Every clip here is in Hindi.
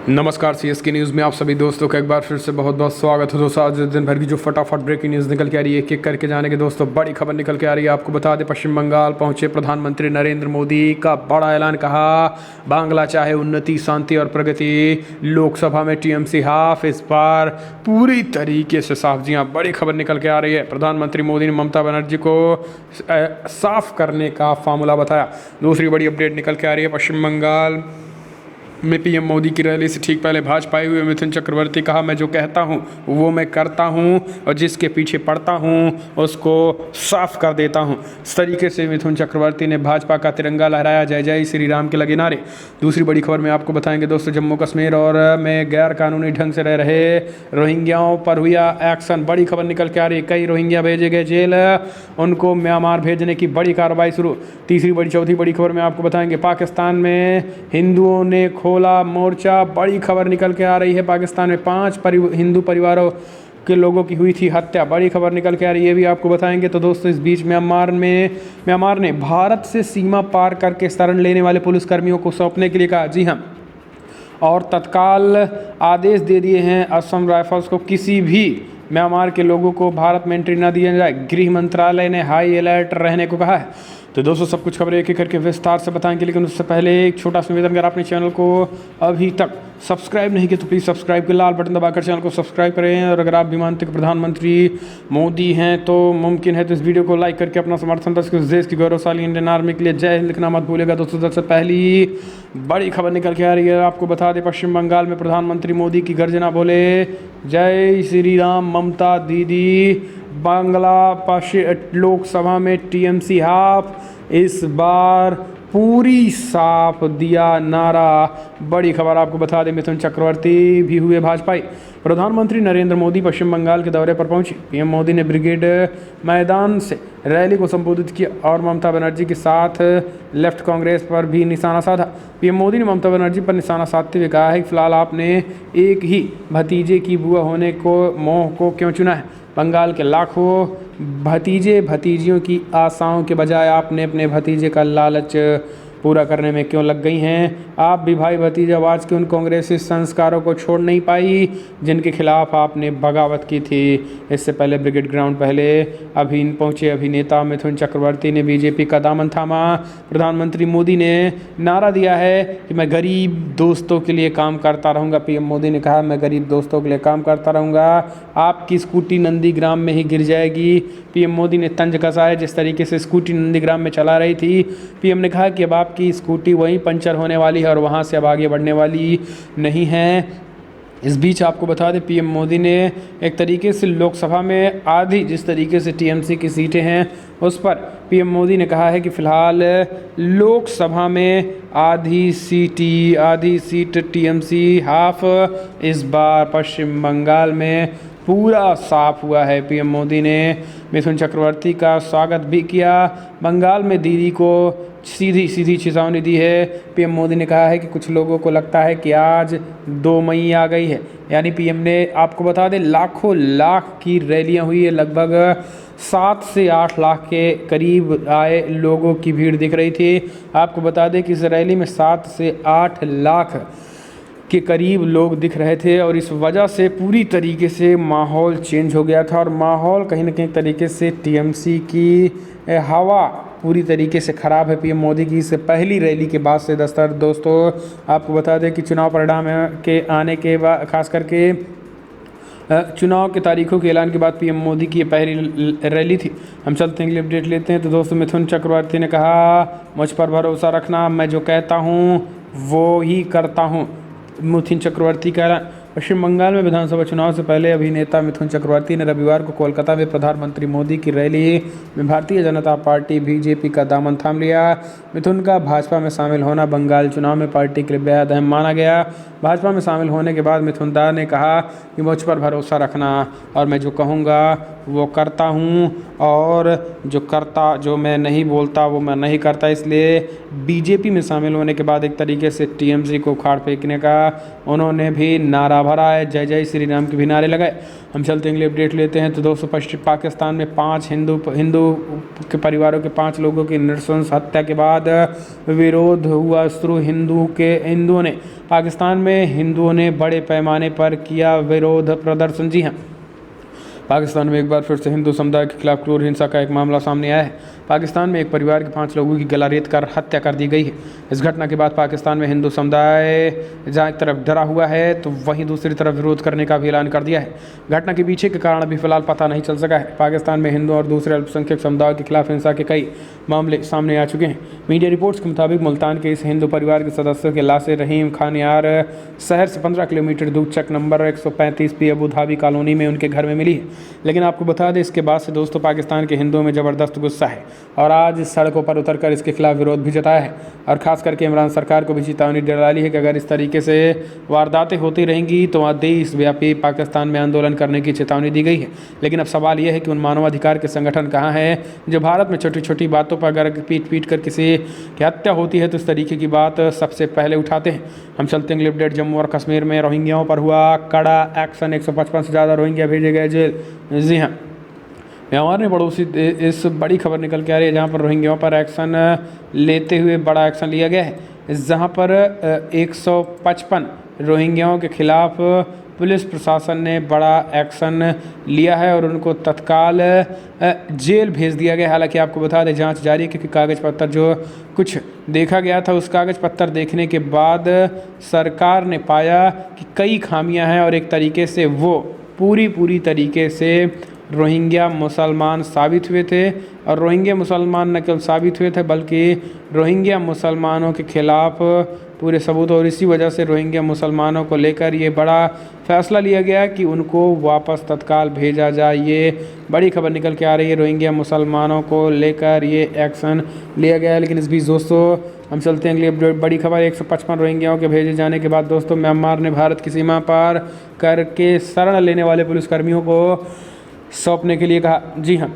नमस्कार सीएसके न्यूज़ में आप सभी दोस्तों का एक बार फिर से बहुत बहुत स्वागत है। दोस्तों आज दिन भर की जो फटाफट ब्रेकिंग न्यूज़ निकल के आ रही है, एक एक करके जाने के दोस्तों बड़ी खबर निकल के आ रही है। आपको बता दें, पश्चिम बंगाल पहुंचे प्रधानमंत्री नरेंद्र मोदी का बड़ा ऐलान। कहा बांग्ला चाहे उन्नति, शांति और प्रगति। लोकसभा में टीएमसी हाफ, इस बार पूरी तरीके से साफ। जी हाँ, बड़ी खबर निकल के आ रही है। प्रधानमंत्री मोदी ने ममता बनर्जी को साफ करने का फार्मूला बताया। दूसरी बड़ी अपडेट निकल के आ रही है, पश्चिम बंगाल में पीएम मोदी की रैली से ठीक पहले भाजपाई हुए मिथुन चक्रवर्ती। कहा मैं जो कहता हूं वो मैं करता हूं और जिसके पीछे पड़ता हूं उसको साफ कर देता हूं। इस तरीके से मिथुन चक्रवर्ती ने भाजपा का तिरंगा लहराया। जय जय श्री राम के लगे नारे। दूसरी बड़ी खबर में आपको बताएंगे दोस्तों, जम्मू कश्मीर और में गैर कानूनी ढंग से रह रहे रोहिंग्याओं पर हुआ एक्शन। बड़ी खबर निकल के आ रही है, कई रोहिंग्या भेजे गए जेल, उनको म्यांमार भेजने की बड़ी कार्रवाई शुरू। चौथी बड़ी खबर में आपको बताएंगे, पाकिस्तान में हिंदुओं ने खोला मोर्चा। बड़ी खबर निकल के आ रही है, पाकिस्तान में 5 हिंदू परिवारों के लोगों की हुई थी हत्या। बड़ी खबर निकल के आ रही है, ये भी आपको बताएंगे। तो दोस्तों इस बीच म्यांमार ने भारत से सीमा पार करके शरण लेने वाले पुलिसकर्मियों को सौंपने के लिए कहा। जी हाँ, और तत्काल आदेश दे दिए हैं असम राइफल्स को, किसी भी म्यांमार के लोगों को भारत में एंट्री न दिया जाए। गृह मंत्रालय ने हाई अलर्ट रहने को कहा है। तो दोस्तों सब कुछ खबरें एक एक करके विस्तार से बताएंगे, लेकिन उससे पहले एक छोटा सा निवेदन, अगर आपने चैनल को अभी तक सब्सक्राइब नहीं किया तो प्लीज़ सब्सक्राइब के लाल बटन दबाकर चैनल को सब्सक्राइब करें। और अगर आप भी मानते कि प्रधानमंत्री मोदी हैं तो मुमकिन है तो इस वीडियो को लाइक करके अपना समर्थन देश की गौरवशाली इंडियन आर्मी के लिए जय हिंद लिखना मत भूलेगा। दोस्तों सबसे पहली बड़ी खबर निकल के आ रही है, आपको बता दें पश्चिम बंगाल में प्रधानमंत्री मोदी की गर्जना। बोले जय श्री राम ममता दीदी। बांग्ला लोकसभा में टीएमसी हाफ, इस बार पूरी साफ दिया नारा। बड़ी खबर आपको बता दें, मिथुन चक्रवर्ती भी हुए भाजपाई। प्रधानमंत्री नरेंद्र मोदी पश्चिम बंगाल के दौरे पर पहुंचे। पीएम मोदी ने ब्रिगेड मैदान से रैली को संबोधित किया और ममता बनर्जी के साथ लेफ्ट कांग्रेस पर भी निशाना साधा। पीएम मोदी ने ममता बनर्जी पर निशाना साधते हुए कहा है कि फिलहाल आपने एक ही भतीजे की बुआ होने को मोह को क्यों चुना है। बंगाल के लाखों भतीजे भतीजियों की आशाओं के बजाय आपने अपने भतीजे का लालच पूरा करने में क्यों लग गई हैं। आप भी भाई भतीजावाज के उन कांग्रेसी संस्कारों को छोड़ नहीं पाई जिनके खिलाफ आपने बगावत की थी। इससे पहले ब्रिगेड ग्राउंड पहुंचे अभिनेता मिथुन चक्रवर्ती ने बीजेपी का दामन थामा। प्रधानमंत्री मोदी ने नारा दिया है कि मैं गरीब दोस्तों के लिए काम करता रहूँगा। पीएम मोदी ने कहा मैं गरीब दोस्तों के लिए काम करता रहूँगा, आपकी स्कूटी नंदीग्राम में ही गिर जाएगी। पीएम मोदी ने तंज कसा है जिस तरीके से स्कूटी नंदीग्राम में चला रही थी। पीएम ने कहा कि अब आपकी स्कूटी वहीं पंचर होने वाली है और वहां से अब आगे बढ़ने वाली नहीं है। इस बीच आपको बता दें, पीएम मोदी ने एक तरीके से लोकसभा में आधी जिस तरीके से टीएमसी की सीटें हैं उस पर पीएम मोदी ने कहा है कि फ़िलहाल लोकसभा में आधी सीट टीएमसी हाफ। इस बार पश्चिम बंगाल में पूरा साफ हुआ है। पीएम मोदी ने मिथुन चक्रवर्ती का स्वागत भी किया। बंगाल में दीदी को सीधी चेतावनी दी है। पीएम मोदी ने कहा है कि कुछ लोगों को लगता है कि आज 2 मई आ गई है, यानी पीएम ने आपको बता दें लाखों लाख की रैलियां हुई है। लगभग 7 से 8 लाख के करीब आए लोगों की भीड़ दिख रही थी। आपको बता दें कि इस रैली में 7 से 8 लाख के करीब लोग दिख रहे थे और इस वजह से पूरी तरीके से माहौल चेंज हो गया था और माहौल कहीं ना कहीं तरीके से टीएमसी की हवा पूरी तरीके से ख़राब है। पीएम मोदी की इस पहली रैली के बाद से दोस्तों आपको बता दें कि चुनाव परिणाम के आने के बाद, खास करके चुनाव के तारीखों के ऐलान के बाद पीएम मोदी की ये पहली रैली थी। हम चलते हैं, अगली अपडेट लेते हैं। तो दोस्तों मिथुन चक्रवर्ती ने कहा मुझ पर भरोसा रखना, मैं जो कहता हूँ वो ही करता हूँ। मिथुन चक्रवर्ती का ऐलान। पश्चिम बंगाल में विधानसभा चुनाव से पहले अभिनेता मिथुन चक्रवर्ती ने रविवार को कोलकाता में प्रधानमंत्री मोदी की रैली में भारतीय जनता पार्टी बीजेपी का दामन थाम लिया। मिथुन का भाजपा में शामिल होना बंगाल चुनाव में पार्टी के लिए बेहद अहम माना गया। भाजपा में शामिल होने के बाद मिथुन दा ने कहा कि मुझ पर भरोसा रखना और मैं जो कहूँगा वो करता हूँ, और जो मैं नहीं बोलता वो मैं नहीं करता। इसलिए बीजेपी में शामिल होने के बाद एक तरीके से टीएमसी को उखाड़ फेंकने का उन्होंने भी नारा भरा है, जय जय श्री राम के भी नारे लगाए। हम चलते अगले अपडेट लेते हैं। तो दोस्तों, पश्चिम पाकिस्तान में 5 हिंदू के परिवारों के 5 लोगों की नृशंस हत्या के बाद विरोध हुआ शुरू। हिंदुओं ने पाकिस्तान में हिंदुओं ने बड़े पैमाने पर किया विरोध प्रदर्शन। जी हाँ, पाकिस्तान में एक बार फिर से हिंदू समुदाय के खिलाफ क्रूर हिंसा का एक मामला सामने आया है। पाकिस्तान में एक परिवार के 5 लोगों की गला रेत कर हत्या कर दी गई है। इस घटना के बाद पाकिस्तान में हिंदू समुदाय जहाँ एक तरफ डरा हुआ है तो वहीं दूसरी तरफ विरोध करने का भी ऐलान कर दिया है। घटना के पीछे के कारण अभी फिलहाल पता नहीं चल सका है। पाकिस्तान में हिंदू और दूसरे अल्पसंख्यक समुदायों के खिलाफ हिंसा के कई मामले सामने आ चुके हैं। मीडिया रिपोर्ट्स के मुताबिक मुल्तान के इस हिंदू परिवार के सदस्यों के लाशें रहीम खान यार शहर से 15 किलोमीटर दूर Chak number 135 P Abu Dhabi colony में उनके घर में मिली है। लेकिन आपको बता दें, इसके बाद से दोस्तों पाकिस्तान के हिंदुओं में ज़बरदस्त गुस्सा है और आज सड़कों पर उतरकर इसके खिलाफ विरोध भी जताया है और ख़ास करके इमरान सरकार को भी चेतावनी डाली है कि अगर इस तरीके से वारदातें होती रहेंगी तो देशव्यापी पाकिस्तान में आंदोलन करने की चेतावनी दी गई है। लेकिन अब सवाल यह है कि उन मानवाधिकार के संगठन कहाँ हैं जो भारत में छोटी छोटी बातों पर अगर पीट कर किसी की हत्या होती है तो इस तरीके की बात सबसे पहले उठाते हैं। हम चलते हैं अगले अपडेट। जम्मू और कश्मीर में रोहिंग्याओं पर हुआ कड़ा एक्शन, 155 से ज़्यादा रोहिंग्या भेजे गए जेल। जी हाँ, म्यांमार ने पड़ोसी इस बड़ी खबर निकल के आ रही है जहाँ पर रोहिंग्याओं पर एक्शन लेते हुए बड़ा एक्शन लिया गया है। जहाँ पर 155 रोहिंग्याओं के खिलाफ पुलिस प्रशासन ने बड़ा एक्शन लिया है और उनको तत्काल जेल भेज दिया गया। हालांकि आपको बता दें, जांच जारी है क्योंकि कागज़ पत्तर जो कुछ देखा गया था उस कागज़ पत्तर देखने के बाद सरकार ने पाया कि कई खामियां हैं और एक तरीके से वो पूरी तरीके से रोहिंग्या मुसलमान साबित हुए थे। और रोहिंग्या मुसलमान न केवल साबित हुए थे बल्कि रोहिंग्या मुसलमानों के खिलाफ पूरे सबूत, और इसी वजह से रोहिंग्या मुसलमानों को लेकर ये बड़ा फैसला लिया गया कि उनको वापस तत्काल भेजा जाए। ये बड़ी खबर निकल के आ रही है, रोहिंग्या मुसलमानों को लेकर ये एक्शन लिया गया है। लेकिन इस बीच दोस्तों हम चलते हैं अगली बड़ी खबर। 155 रोहिंग्याओं के भेजे जाने के बाद दोस्तों म्यांमार ने भारत की सीमा पार करके शरण लेने वाले पुलिसकर्मियों को सौंपने के लिए कहा। जी हाँ,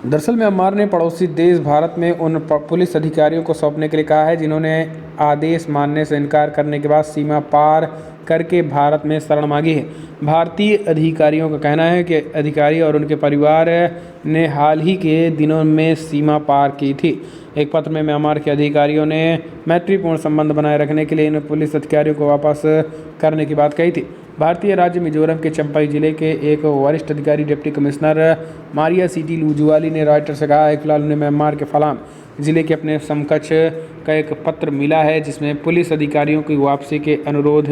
दरअसल म्यांमार ने पड़ोसी देश भारत में उन पुलिस अधिकारियों को सौंपने के लिए कहा है जिन्होंने आदेश मानने से इनकार करने के बाद सीमा पार करके भारत में शरण मांगी है। भारतीय अधिकारियों का कहना है कि अधिकारी और उनके परिवार ने हाल ही के दिनों में सीमा पार की थी। एक पत्र में म्यांमार के अधिकारियों ने मैत्रीपूर्ण संबंध बनाए रखने के लिए इन पुलिस अधिकारियों को वापस करने की बात कही थी। भारतीय राज्य मिजोरम के चंपाई जिले के एक वरिष्ठ अधिकारी डिप्टी कमिश्नर मारिया सिटी लूजुवाली ने रॉयटर्स से कहा है फिलहाल उन्हें म्यांमार के फलाम जिले के अपने समकक्ष का एक पत्र मिला है जिसमें पुलिस अधिकारियों की वापसी के अनुरोध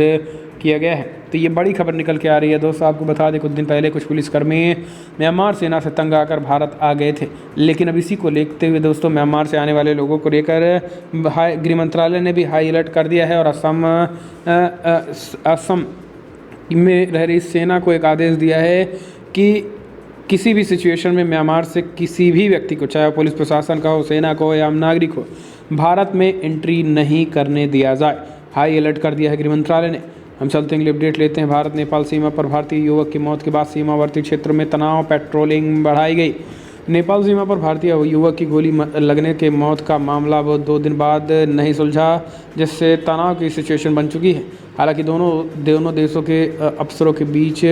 किया गया है। तो ये बड़ी खबर निकल के आ रही है। दोस्तों आपको बता दें, कुछ दिन पहले कुछ पुलिसकर्मी म्यांमार सेना से तंग आकर भारत आ गए थे। लेकिन अब इसी को देखते हुए दोस्तों म्यांमार से आने वाले लोगों को लेकर गृह मंत्रालय ने भी हाई अलर्ट कर दिया है और असम में रह रही सेना को एक आदेश दिया है कि किसी भी सिचुएशन में म्यांमार से किसी भी व्यक्ति को, चाहे पुलिस प्रशासन का हो, सेना का हो या आम नागरिक हो, भारत में एंट्री नहीं करने दिया जाए। हाई अलर्ट कर दिया है गृह मंत्रालय ने। हम चलते हैं अपडेट लेते हैं। भारत नेपाल सीमा पर भारतीय युवक की मौत के बाद सीमावर्ती क्षेत्रों में तनाव, पेट्रोलिंग बढ़ाई गई। नेपाल सीमा पर भारतीय युवक की गोली लगने के मौत का मामला वो 2 दिन बाद नहीं सुलझा, जिससे तनाव की सिचुएशन बन चुकी है। हालांकि दोनों देशों के अफसरों के बीच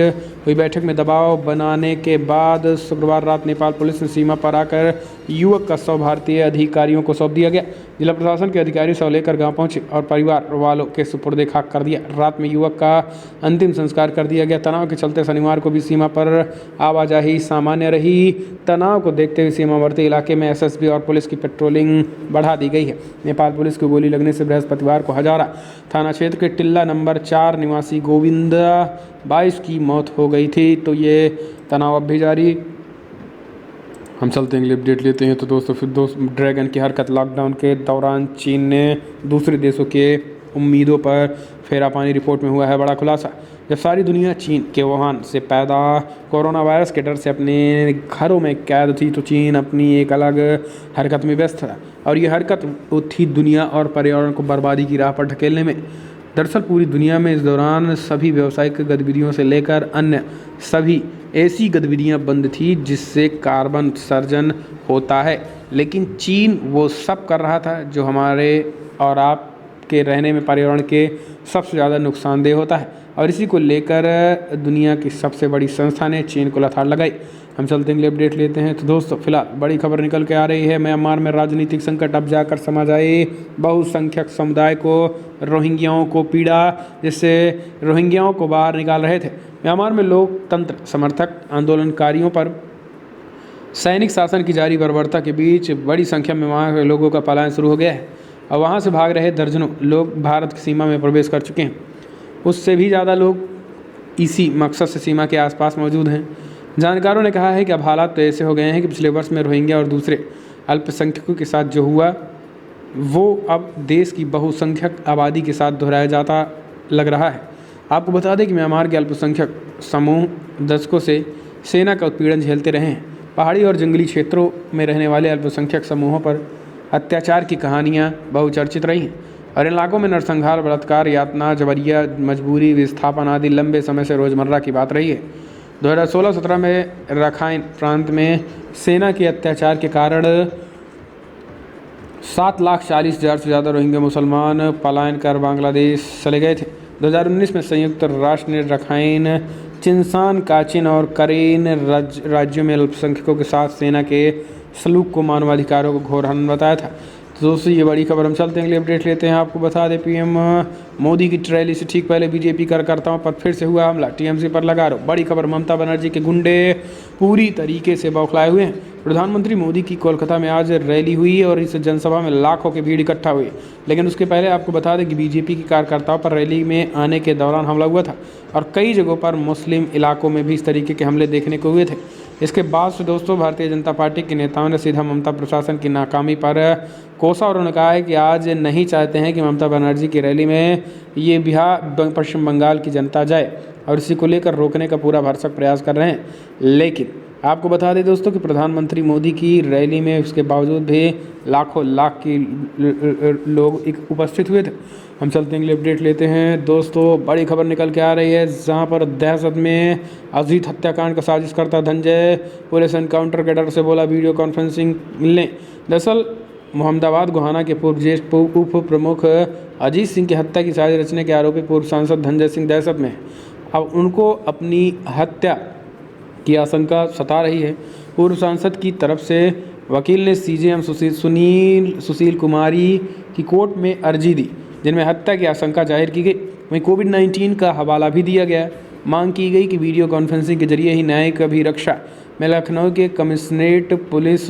हुई बैठक में दबाव बनाने के बाद शुक्रवार रात नेपाल पुलिस ने सीमा पर आकर युवक का शव भारतीय अधिकारियों को सौंप दिया गया। जिला प्रशासन के अधिकारी शव लेकर गांव पहुंचे और परिवार वालों के सुपुर्दे खाक कर दिया। रात में युवक का अंतिम संस्कार कर दिया गया। तनाव के चलते शनिवार को भी सीमा पर आवाजाही सामान्य रही। तनाव को देखते हुए सीमावर्ती इलाके में एसएसबी और पुलिस की पेट्रोलिंग बढ़ा दी गई है। नेपाल पुलिस को गोली लगने से बृहस्पतिवार को हजारा थाना क्षेत्र के टिल्ला नंबर 4 निवासी गोविंदा 22 की मौत हो गई थी। तो ये तनाव अब भी जारी। हम चलते हैं अपडेट लेते हैं। तो दोस्तों फिर ड्रैगन की हरकत। लॉकडाउन के दौरान चीन ने दूसरे देशों के उम्मीदों पर फेरा पानी। रिपोर्ट में हुआ है बड़ा खुलासा। जब सारी दुनिया चीन के वुहान से पैदा कोरोना वायरस के डर से अपने घरों में कैद थी तो चीन अपनी एक अलग हरकत में व्यस्त था और ये हरकत थी दुनिया और पर्यावरण को बर्बादी की राह पर ढकेलने में। दरअसल पूरी दुनिया में इस दौरान सभी व्यावसायिक गतिविधियों से लेकर अन्य सभी ऐसी गतिविधियां बंद थी जिससे कार्बन उत्सर्जन होता है, लेकिन चीन वो सब कर रहा था जो हमारे और आपके रहने में पर्यावरण के सबसे ज़्यादा नुकसानदेह होता है, और इसी को लेकर दुनिया की सबसे बड़ी संस्था ने चीन को लताड़ लगाई। हम चलते हैं, अपडेट लेते हैं। तो दोस्तों फिलहाल बड़ी खबर निकल के आ रही है, म्यांमार में राजनीतिक संकट अब जाकर समझ आए, बहुसंख्यक समुदाय को रोहिंग्याओं को पीड़ा, जिससे रोहिंग्याओं को बाहर निकाल रहे थे। म्यांमार में लोकतंत्र समर्थक आंदोलनकारियों पर सैनिक शासन की जारी बर्बरता के बीच बड़ी संख्या में वहाँ के लोगों का पलायन शुरू हो गया है और वहाँ से भाग रहे दर्जनों लोग भारत की सीमा में प्रवेश कर चुके हैं। उससे भी ज़्यादा लोग इसी मकसद से सीमा के आसपास मौजूद हैं। जानकारों ने कहा है कि अब हालात तो ऐसे हो गए हैं कि पिछले वर्ष में रोहिंग्या और दूसरे अल्पसंख्यकों के साथ जो हुआ वो अब देश की बहुसंख्यक आबादी के साथ दोहराया जाता लग रहा है। आपको बता दें कि म्यांमार के अल्पसंख्यक समूह दशकों से सेना का उत्पीड़न झेलते रहे हैं। पहाड़ी और जंगली क्षेत्रों में रहने वाले अल्पसंख्यक समूहों पर अत्याचार की कहानियाँ बहुचर्चित रही हैं और इन इलाकों में नरसंहार, बलात्कार, यातना, जबरिया, मजबूरी, विस्थापन आदि लंबे समय से रोज़मर्रा की बात रही है। 2016-17 में रखाइन प्रांत में सेना के अत्याचार के कारण 7,40,000 से ज़्यादा रोहिंग्या मुसलमान पलायन कर बांग्लादेश चले गए थे। 2019 में संयुक्त राष्ट्र ने रखाइन, चिंसान, काचिन और करेन राज्यों में अल्पसंख्यकों के साथ सेना के सलूक को मानवाधिकारों को घोर हनन बताया था। तो दोस्तों ये बड़ी खबर। हम चलते हैं, अगली अपडेट लेते हैं। आपको बता दें, पीएम मोदी की रैली से ठीक पहले बीजेपी कार्यकर्ताओं पर फिर से हुआ हमला, टीएमसी पर लगा आरोप। बड़ी खबर, ममता बनर्जी के गुंडे पूरी तरीके से बौखलाए हुए हैं। प्रधानमंत्री मोदी की कोलकाता में आज रैली हुई और इस जनसभा में लाखों की भीड़ इकट्ठा हुई, लेकिन उसके पहले आपको बता दें कि बीजेपी के कार्यकर्ताओं पर रैली में आने के दौरान हमला हुआ था और कई जगहों पर मुस्लिम इलाकों में भी इस तरीके के हमले देखने को हुए थे। इसके बाद से दोस्तों भारतीय जनता पार्टी के नेताओं ने सीधा ममता प्रशासन की नाकामी पर कोसा और उन्होंने कहा है कि आज नहीं चाहते हैं कि ममता बनर्जी की रैली में ये बिहार पश्चिम बंगाल की जनता जाए और इसी को लेकर रोकने का पूरा भरसक प्रयास कर रहे हैं। लेकिन आपको बता दें दोस्तों कि प्रधानमंत्री मोदी की रैली में उसके बावजूद भी लाखों लाख की लोग उपस्थित हुए थे। हम चलते हैं, अपडेट लेते हैं। दोस्तों बड़ी खबर निकल के आ रही है, जहां पर दहशत में अजीत हत्याकांड का साजिश करता धनंजय पुलिस एनकाउंटर के डर से बोला वीडियो कॉन्फ्रेंसिंग मिलने। दरअसल मोहम्मदाबाद गोहाना के पूर्व ज्येष्ठ उप प्रमुख अजीत सिंह की हत्या की साजिश रचने के आरोपी पूर्व सांसद धनंजय सिंह दहशत में। अब उनको अपनी हत्या की आशंका सता रही है। पूर्व सांसद की तरफ से वकील ने सीजेएम सुशील कुमारी की कोर्ट में अर्जी दी, जिनमें हत्या की आशंका जाहिर की गई। वहीं कोविड-19 का हवाला भी दिया गया। मांग की गई कि वीडियो कॉन्फ्रेंसिंग के जरिए ही न्यायिक अभिरक्षा में लखनऊ के कमिश्नरेट पुलिस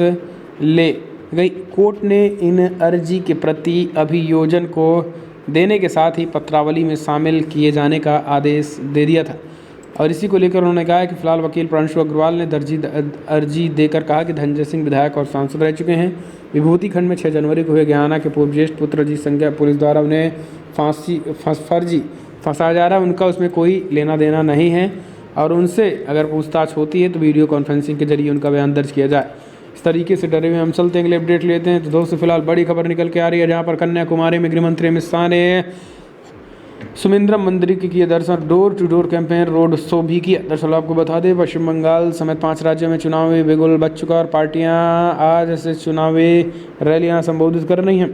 ले गई। कोर्ट ने इन अर्जी के प्रति अभियोजन को देने के साथ ही पत्रावली में शामिल किए जाने का आदेश दे दिया था और इसी को लेकर उन्होंने कहा कि फिलहाल वकील प्रांशु अग्रवाल ने अर्जी देकर कहा कि धनंजय सिंह विधायक और सांसद रह चुके हैं। विभूति खंड में 6 जनवरी को हुए गोहाना के पूर्व ज्येष्ठ पुत्र अजीत सिंह पुलिस द्वारा उन्हें फर्जी फंसाया जा रहा है, उनका उसमें कोई लेना देना नहीं है और उनसे अगर पूछताछ होती है तो वीडियो कॉन्फ्रेंसिंग के जरिए उनका बयान दर्ज किया जाए। इस तरीके से डरे हुए हम चलते हैं, अगले अपडेट लेते हैं। तो दोस्तों फिलहाल बड़ी खबर निकल के आ रही है, जहाँ पर कन्याकुमारी में गृहमंत्री अमित शाह ने सुमिंद्रम मंदिर की किया दर्शन, door to door campaign, road show भी किया। दरअसल आपको बता दें पश्चिम बंगाल समेत 5 राज्यों में चुनावी बिगुल बज चुका और पार्टियां आज से चुनावी रैलियां संबोधित कर रही हैं।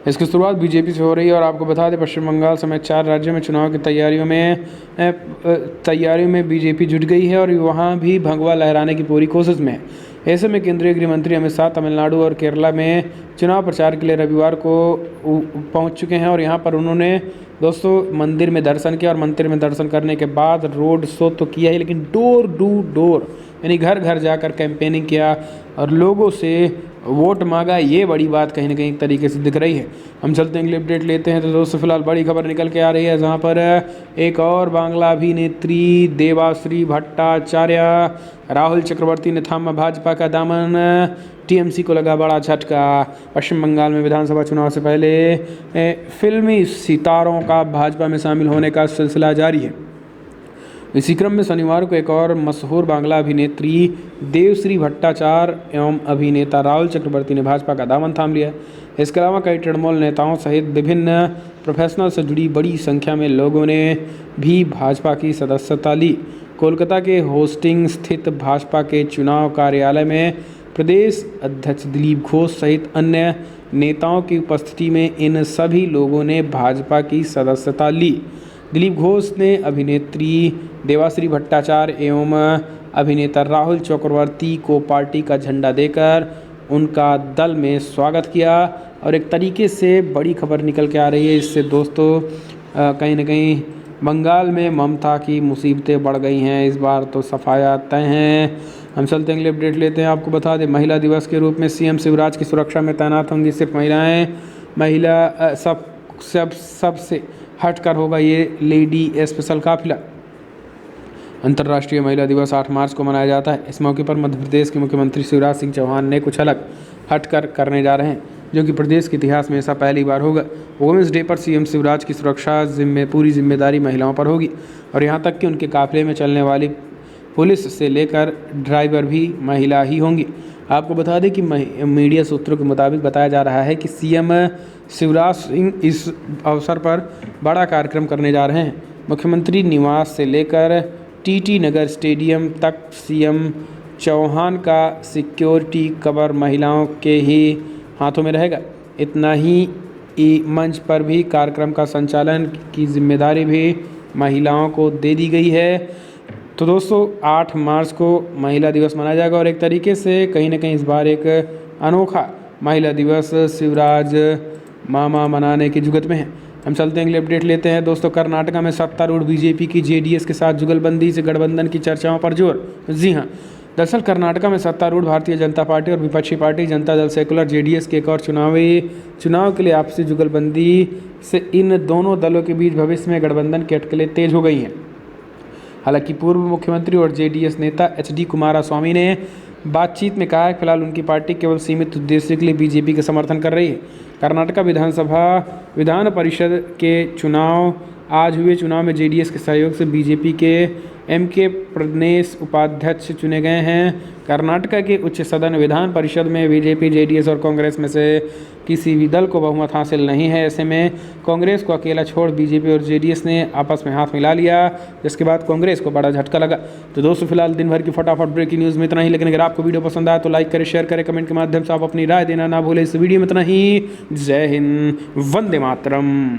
इसकी शुरुआत बीजेपी से हो रही है और आपको बता दें पश्चिम बंगाल समेत 4 राज्यों में चुनाव की तैयारियों में बीजेपी जुट गई है और वहां भी भगवा लहराने की पूरी कोशिश में है। ऐसे में केंद्रीय गृह मंत्री अमित शाह तमिलनाडु और केरला में चुनाव प्रचार के लिए रविवार को पहुंच चुके हैं और यहां पर उन्होंने दोस्तों मंदिर में दर्शन किया और मंदिर में दर्शन करने के बाद रोड शो तो किया ही, लेकिन डोर टू डोर यानी घर घर जाकर कैंपेनिंग किया और लोगों से वोट मांगा। ये बड़ी बात कहीं ना कहीं एक तरीके से दिख रही है। हम चलते हैं, अगले अपडेट लेते हैं। तो दोस्तों फिलहाल बड़ी खबर निकल के आ रही है, जहां पर एक और बांग्ला अभिनेत्री देवाश्री भट्टाचार्य, राहुल चक्रवर्ती ने थामा भाजपा का दामन, टीएमसी को लगा बड़ा झटका। पश्चिम बंगाल में विधानसभा चुनाव से पहले फिल्मी सितारों का भाजपा में शामिल होने का सिलसिला जारी है। इसी क्रम में शनिवार को एक और मशहूर बांग्ला अभिनेत्री देवश्री भट्टाचार्य एवं अभिनेता राहुल चक्रवर्ती ने भाजपा का दामन थाम लिया। इसके अलावा कई तृणमूल नेताओं सहित विभिन्न प्रोफेशनल से जुड़ी बड़ी संख्या में लोगों ने भी भाजपा की सदस्यता ली। कोलकाता के होस्टिंग स्थित भाजपा के चुनाव कार्यालय में प्रदेश अध्यक्ष दिलीप घोष सहित अन्य नेताओं की उपस्थिति में इन सभी लोगों ने भाजपा की सदस्यता ली। दिलीप घोष ने अभिनेत्री देवाश्री भट्टाचार्य एवं अभिनेता राहुल चक्रवर्ती को पार्टी का झंडा देकर उनका दल में स्वागत किया। और एक तरीके से बड़ी खबर निकल के आ रही है इससे दोस्तों, कहीं ना कहीं बंगाल में ममता की मुसीबतें बढ़ गई हैं। इस बार तो सफाया तय हैं। हम चलते हैं अगले अपडेट लेते हैं। आपको बता दें, महिला दिवस के रूप में सीएम शिवराज की सुरक्षा में तैनात होंगी सिर्फ महिलाएं। महिला सबसे हटकर होगा ये लेडी स्पेशल काफिला। अंतर्राष्ट्रीय महिला दिवस 8 मार्च को मनाया जाता है। इस मौके पर मध्य प्रदेश के मुख्यमंत्री शिवराज सिंह चौहान ने कुछ अलग हटकर करने जा रहे हैं, जो कि प्रदेश के इतिहास में ऐसा पहली बार होगा। वुमेंस डे पर सीएम शिवराज की सुरक्षा पूरी जिम्मेदारी महिलाओं पर होगी और यहाँ तक कि उनके काफिले में चलने वाली पुलिस से लेकर ड्राइवर भी महिला ही होंगी। आपको बता दें कि मीडिया सूत्रों के मुताबिक बताया जा रहा है कि सीएम शिवराज सिंह इस अवसर पर बड़ा कार्यक्रम करने जा रहे हैं। मुख्यमंत्री निवास से लेकर टीटी नगर स्टेडियम तक सीएम चौहान का सिक्योरिटी कवर महिलाओं के ही हाथों में रहेगा। इतना ही मंच पर भी कार्यक्रम का संचालन की जिम्मेदारी भी महिलाओं को दे दी गई है। तो दोस्तों 8 मार्च को महिला दिवस मनाया जाएगा और एक तरीके से कहीं ना कहीं इस बार एक अनोखा महिला दिवस शिवराज मामा मनाने की जुगत में है। हम चलते हैं अगले अपडेट लेते हैं दोस्तों। कर्नाटका में सत्तारूढ़ बीजेपी की जेडीएस के साथ जुगलबंदी से गठबंधन की चर्चाओं पर जोर। जी हाँ, दरअसल कर्नाटका में सत्तारूढ़ भारतीय जनता पार्टी और विपक्षी party Janata Dal secular JDS के एक और चुनाव के लिए आपसी जुगलबंदी से इन दोनों दलों के बीच भविष्य में गठबंधन की अटकलें तेज हो गई हैं। हालांकि पूर्व मुख्यमंत्री और जेडीएस नेता एचडी कुमारस्वामी ने बातचीत में कहा है कि फिलहाल उनकी पार्टी केवल सीमित उद्देश्य के लिए बीजेपी का समर्थन कर रही है। कर्नाटका विधान परिषद के आज हुए चुनाव में जेडीएस के सहयोग से बीजेपी के एमके प्रदेश उपाध्यक्ष चुने गए हैं। कर्नाटका के उच्च सदन विधान परिषद में बीजेपी, जेडीएस और कांग्रेस में से किसी भी दल को बहुमत हासिल नहीं है। ऐसे में कांग्रेस को अकेला छोड़ बीजेपी और जेडीएस ने आपस में हाथ मिला लिया, जिसके बाद कांग्रेस को बड़ा झटका लगा। तो दोस्तों फिलहाल दिन भर की फटाफट ब्रेकिंग न्यूज़ में इतना ही, लेकिन अगर आपको वीडियो पसंद आया तो लाइक करें, शेयर करें, कमेंट के माध्यम से आप अपनी राय देना ना भूलें। इस वीडियो में इतना ही। जय हिंद, वंदे मातरम।